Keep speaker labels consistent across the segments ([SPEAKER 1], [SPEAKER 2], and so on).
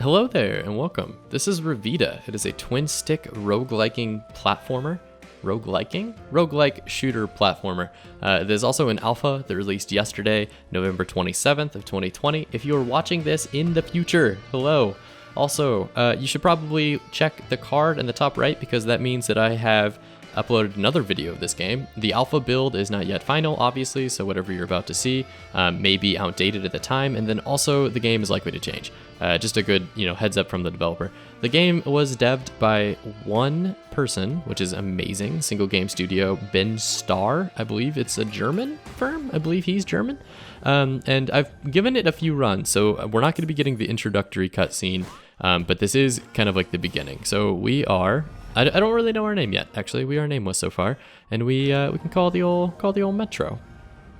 [SPEAKER 1] Hello there and welcome. This is Revita. It is a twin-stick rogueliking platformer. Roguelike shooter platformer. There's also an alpha that released yesterday, November 27th of 2020. If you are watching this in the future, hello. Also, you should probably check the card in the top right because that means that I have uploaded another video of this game. The alpha build is not yet final, obviously, so whatever you're about to see may be outdated at the time, and then also the game is likely to change. Just a good, heads up from the developer. The game was devved by one person, which is amazing. Single game studio, Ben Starr, I believe it's a German firm. I believe he's German. And I've given it a few runs, so we're not going to be getting the introductory cutscene, but this is kind of like the beginning. So we are. I don't really know our name yet. Actually, we are nameless so far, and we can call the old Metro.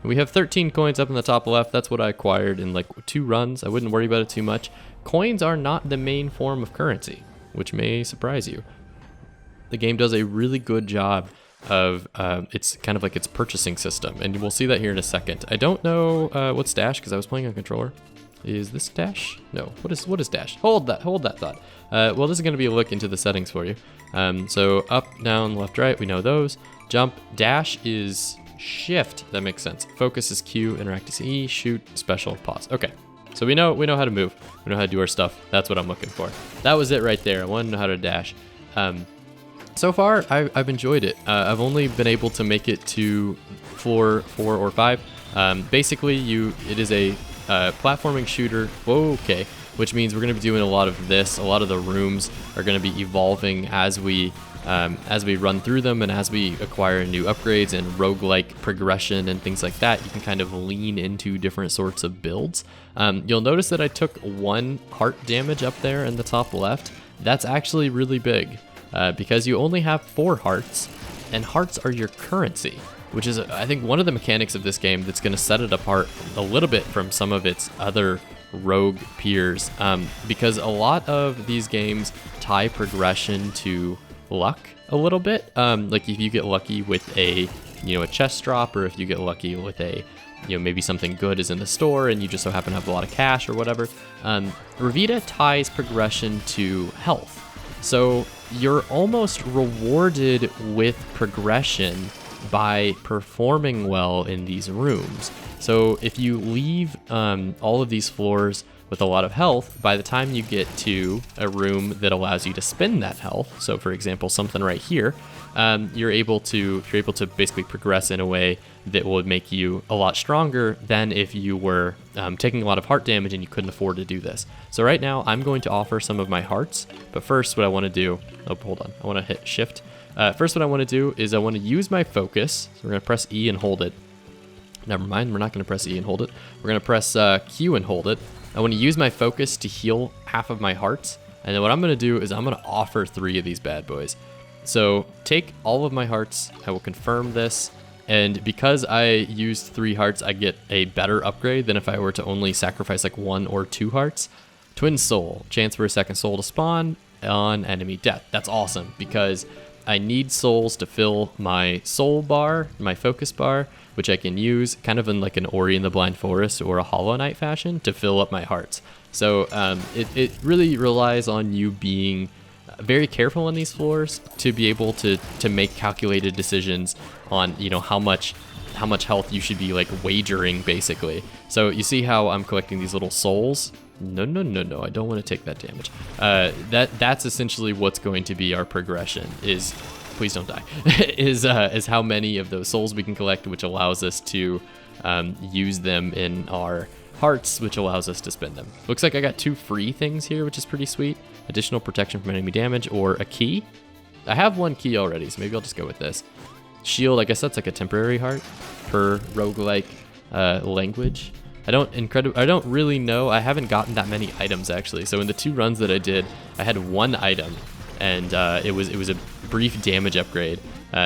[SPEAKER 1] We have 13 coins up in the top left. That's what I acquired in like 2 runs. I wouldn't worry about it too much. Coins are not the main form of currency, which may surprise you. The game does a really good job of it's kind of like its purchasing system, and we'll see that here in a second. I don't know what's dash because I was playing on controller. Is this dash? No. What is dash? Hold that thought. Well, this is going to be a look into the settings for you. So up, down, left, right, we know those. Jump, dash is shift. That makes sense. Focus is Q, interact is E, shoot, special, pause. Okay. So we know how to move. We know how to do our stuff. That's what I'm looking for. That was it right there. I want to know how to dash. So far, I've enjoyed it. I've only been able to make it to floor 4 or 5. Basically, it is a platforming shooter. Whoa, okay. Which means we're going to be doing a lot of this. A lot of the rooms are going to be evolving as we run through them and as we acquire new upgrades and roguelike progression and things like that. You can kind of lean into different sorts of builds. You'll notice that I took 1 heart damage up there in the top left. That's actually really big because you only have 4 hearts, and hearts are your currency, which is, I think, one of the mechanics of this game that's going to set it apart a little bit from some of its other rogue peers, because a lot of these games tie progression to luck a little bit. Like if you get lucky with a chest drop, or if you get lucky with a maybe something good is in the store and you just so happen to have a lot of cash or whatever. Revita ties progression to health, so you're almost rewarded with progression by performing well in these rooms. So if you leave all of these floors with a lot of health, by the time you get to a room that allows you to spend that health, so for example something right here, you're able to basically progress in a way that would make you a lot stronger than if you were taking a lot of heart damage and you couldn't afford to do this. So right now I'm going to offer some of my hearts, but first what I want to do, hold on, I want to hit shift. First what I want to do is I want to use my focus. So we're going to press E and hold it. Never mind, we're not going to press E and hold it. We're going to press Q and hold it. I want to use my focus to heal half of my hearts. And then what I'm going to do is I'm going to offer 3 of these bad boys. So take all of my hearts. I will confirm this. And because I used 3 hearts, I get a better upgrade than if I were to only sacrifice like 1 or 2 hearts. Twin soul, chance for a second soul to spawn on enemy death. That's awesome because I need souls to fill my soul bar, my focus bar, which I can use kind of in like an Ori and the Blind Forest or a Hollow Knight fashion to fill up my hearts. So it really relies on you being very careful on these floors to be able to make calculated decisions on how much health you should be like wagering basically. So you see how I'm collecting these little souls. No, I don't want to take that damage. That's essentially what's going to be our progression is, please don't die, is how many of those souls we can collect, which allows us to use them in our hearts, which allows us to spend them. Looks like I got 2 free things here, which is pretty sweet. Additional protection from enemy damage or a key. I have 1 key already, so maybe I'll just go with this. Shield, I guess that's like a temporary heart per roguelike language. I don't really know. I haven't gotten that many items actually. So in the 2 runs that I did, I had 1 item, and it was a brief damage upgrade.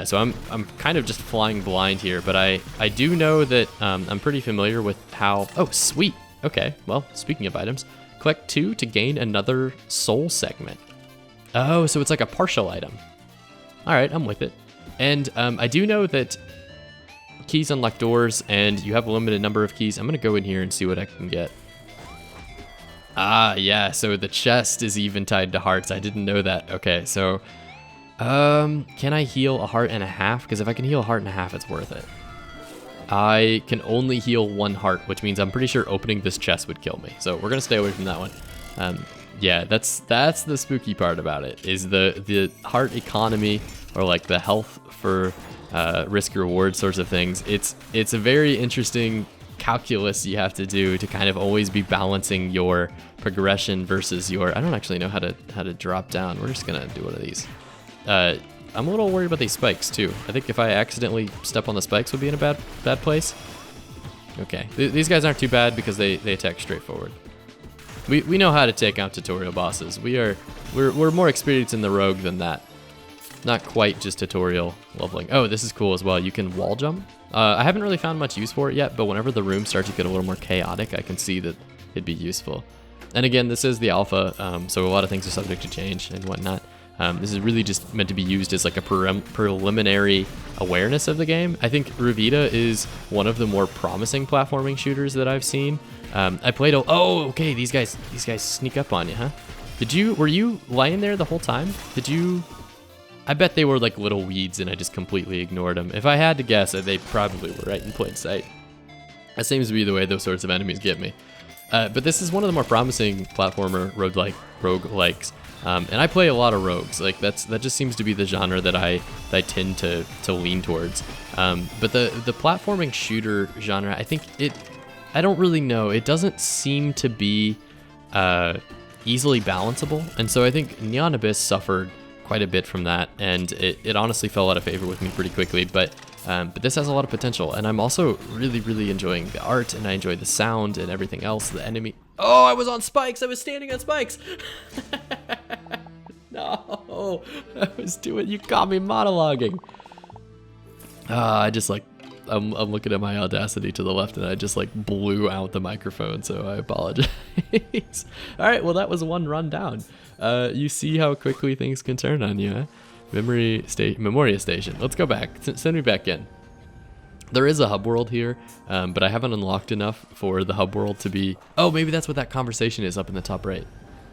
[SPEAKER 1] So I'm kind of just flying blind here, but I do know that I'm pretty familiar with how. Oh, sweet. Okay. Well, speaking of items, collect 2 to gain another soul segment. Oh, so it's like a partial item. All right, I'm with it. And I do know that keys unlock doors, and you have a limited number of keys. I'm gonna go in here and see what I can get. Ah, yeah, so the chest is even tied to hearts. I didn't know that. Okay, so, can I heal a heart and a half? Because if I can heal a heart and a half, it's worth it. I can only heal 1 heart, which means I'm pretty sure opening this chest would kill me. So we're gonna stay away from that one. Yeah, that's the spooky part about it, is the heart economy, or like the health for risk reward sorts of things. It's a very interesting calculus you have to do to kind of always be balancing your progression versus your. I don't actually know how to drop down. We're just gonna do one of these. I'm a little worried about these spikes too. I think if I accidentally step on the spikes, we'll be in a bad place. Okay, these guys aren't too bad because they attack straight forward. We know how to take out tutorial bosses. We're more experienced in the rogue than that. Not quite just tutorial leveling. Oh, this is cool as well. You can wall jump. I haven't really found much use for it yet, but whenever the room starts to get a little more chaotic, I can see that it'd be useful. And again, this is the alpha, so a lot of things are subject to change and whatnot. This is really just meant to be used as like a preliminary awareness of the game. I think Revita is one of the more promising platforming shooters that I've seen. I played. Oh, okay. These guys sneak up on you, huh? Were you lying there the whole time? I bet they were like little weeds and I just completely ignored them. If I had to guess, they probably were right in plain sight. That seems to be the way those sorts of enemies get me. But this is one of the more promising platformer roguelikes. And I play a lot of rogues. Like that just seems to be the genre that I tend to lean towards. But the platforming shooter genre, I don't really know. It doesn't seem to be easily balanceable, and so I think Neon Abyss suffered quite a bit from that, and it honestly fell out of favor with me pretty quickly. But this has a lot of potential, and I'm also really enjoying the art, and I enjoy the sound and everything else. The enemy. Oh, I was on spikes. I was standing on spikes. No, you caught me monologuing. I'm looking at my Audacity to the left, and I just like blew out the microphone, so I apologize. All right, well, that was one run down. You see how quickly things can turn on you, huh? Memoria Station. Let's go back. Send me back in. There is a hub world here, but I haven't unlocked enough for the hub world to be... Oh, maybe that's what that conversation is up in the top right.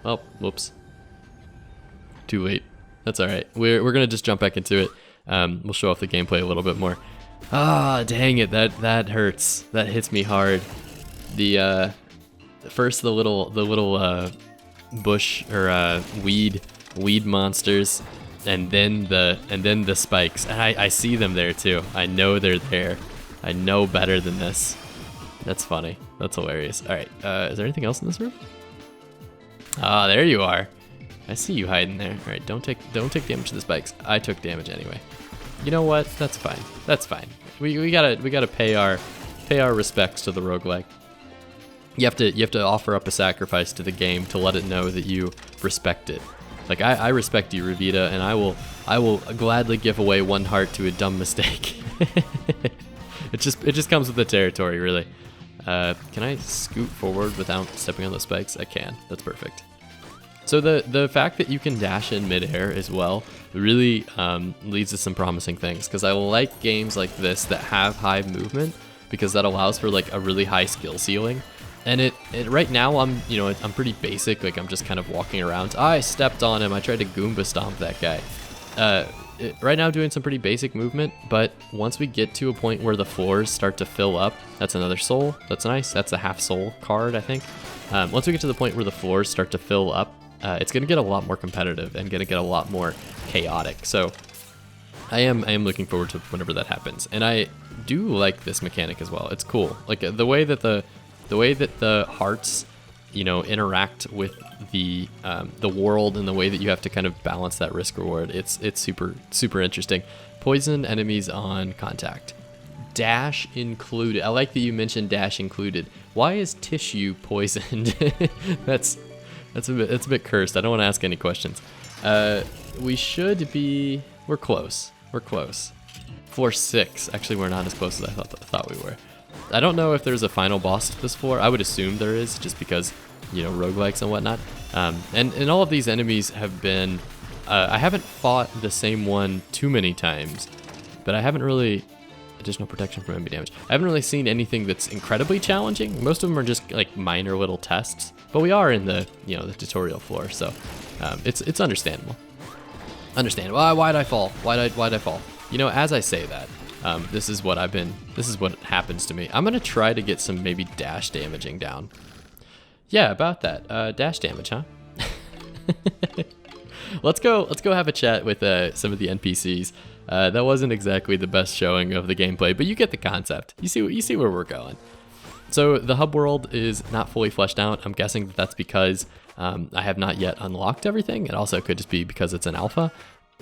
[SPEAKER 1] Oh, whoops. Too late. That's all right. We're going to just jump back into it. We'll show off the gameplay a little bit more. Ah, dang it, that hurts. That hits me hard. First the little bush or weed monsters, and then the spikes. And I see them there too. I know they're there. I know better than this. That's funny. That's hilarious. All right, is there anything else in this room? Ah, there you are. I see you hiding there. All right, don't take damage to the spikes. I took damage anyway. You know what? That's fine. That's fine. We gotta pay our respects to the roguelike. You have to offer up a sacrifice to the game to let it know that you respect it. Like I respect you, Revita, and I will gladly give away 1 heart to a dumb mistake. It just comes with the territory, really. Can I scoot forward without stepping on the spikes? I can. That's perfect. So the fact that you can dash in midair as well really leads to some promising things, because I like games like this that have high movement, because that allows for like a really high skill ceiling. And it right now I'm pretty basic, like I'm just kind of walking around. I stepped on him. I tried to Goomba stomp that guy. Right now doing some pretty basic movement, but once we get to a point where the floors start to fill up, that's another soul. That's nice. That's a half soul card, I think. Once we get to the point where the floors start to fill up, it's going to get a lot more competitive and going to get a lot more chaotic. So I am looking forward to whenever that happens. And I do like this mechanic as well. It's cool. Like the way that the hearts, interact with the world, and the way that you have to kind of balance that risk reward. It's super interesting. Poison enemies on contact. Dash included. I like that you mentioned dash included. Why is tissue poisoned? That's a bit cursed. I don't want to ask any questions. We're close. We're close. Floor 6. Actually, we're not as close as I thought we were. I don't know if there's a final boss to this floor. I would assume there is, just because, roguelikes and whatnot. And all of these enemies have been... I haven't fought the same one too many times, but I haven't really additional protection from enemy damage. I haven't really seen anything that's incredibly challenging. Most of them are just like minor little tests, but we are in the, you know, the tutorial floor, so it's understandable. Understandable. Why'd I fall? Why'd I fall? You know, as I say that, this is what happens to me. I'm gonna try to get some maybe dash damaging down. Yeah, about that. Dash damage, huh? Let's go have a chat with some of the NPCs. That wasn't exactly the best showing of the gameplay, but you get the concept. You see where we're going. So the hub world is not fully fleshed out. I'm guessing that's because I have not yet unlocked everything. It also could just be because it's an alpha.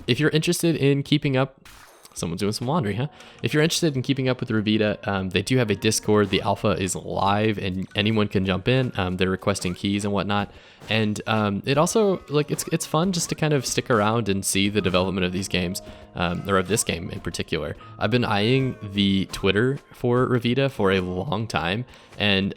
[SPEAKER 1] If you're interested in keeping up, someone's doing some laundry, huh? If you're interested in keeping up with Revita, they do have a Discord. The alpha is live and anyone can jump in. They're requesting keys and whatnot. And it also, like, it's fun just to kind of stick around and see the development of these games, or of this game in particular. I've been eyeing the Twitter for Revita for a long time, and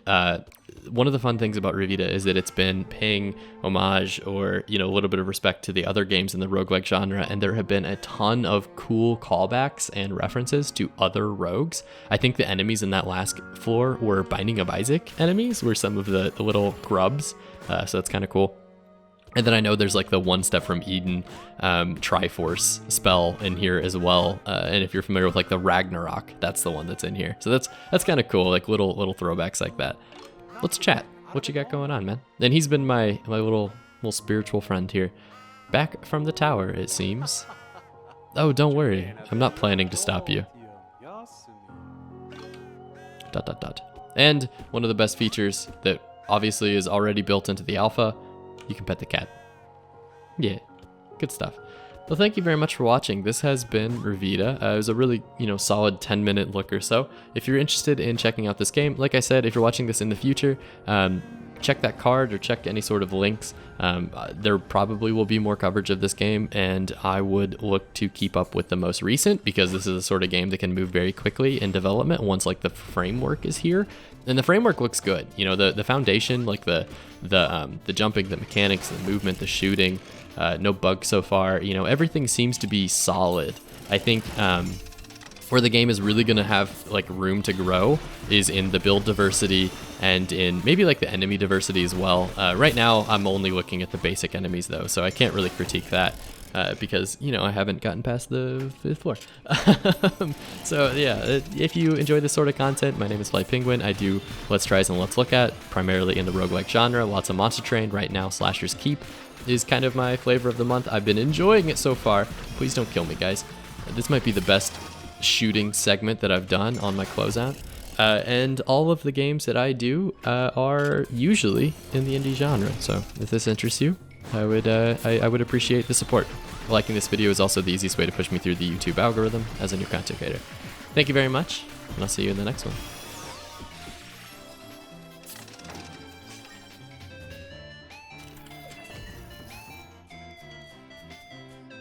[SPEAKER 1] one of the fun things about Revita is that it's been paying homage or, you know, a little bit of respect to the other games in the roguelike genre, and there have been a ton of cool callbacks and references to other rogues. I think the enemies in that last floor were Binding of Isaac enemies, were some of the little grubs, so that's kind of cool. And then I know there's like the One Step from Eden Triforce spell in here as well. And if you're familiar with like the Ragnarok, that's the one that's in here. So that's kind of cool, like little throwbacks like that. Let's chat. What you got going on, man? And he's been my little spiritual friend here. Back from the tower, it seems. Oh, don't worry. I'm not planning to stop you. ... And one of the best features that obviously is already built into the alpha, you can pet the cat. Yeah, good stuff. Well, thank you very much for watching. This has been Revita. It was a really, solid 10-minute look or so. If you're interested in checking out this game, like I said, if you're watching this in the future, check that card or check any sort of links. There probably will be more coverage of this game, and I would look to keep up with the most recent, because this is a sort of game that can move very quickly in development once like the framework is here. And the framework looks good. The foundation, like the jumping, the mechanics, the movement, the shooting, no bugs so far. Everything seems to be solid. I think where the game is really going to have like room to grow is in the build diversity and in maybe like the enemy diversity as well. Right now I'm only looking at the basic enemies though, so I can't really critique that because I haven't gotten past the 5th floor. So yeah, if you enjoy this sort of content, my name is Fly Penguin. I do Let's Tries and Let's Look At primarily in the roguelike genre. Lots of Monster Train. Right now Slasher's Keep is kind of my flavor of the month. I've been enjoying it so far. Please don't kill me, guys. This might be the best shooting segment that I've done on my closeout. And all of the games that I do are usually in the indie genre. So if this interests you, I would appreciate the support. Liking this video is also the easiest way to push me through the YouTube algorithm as a new content creator. Thank you very much, and I'll see you in the next one.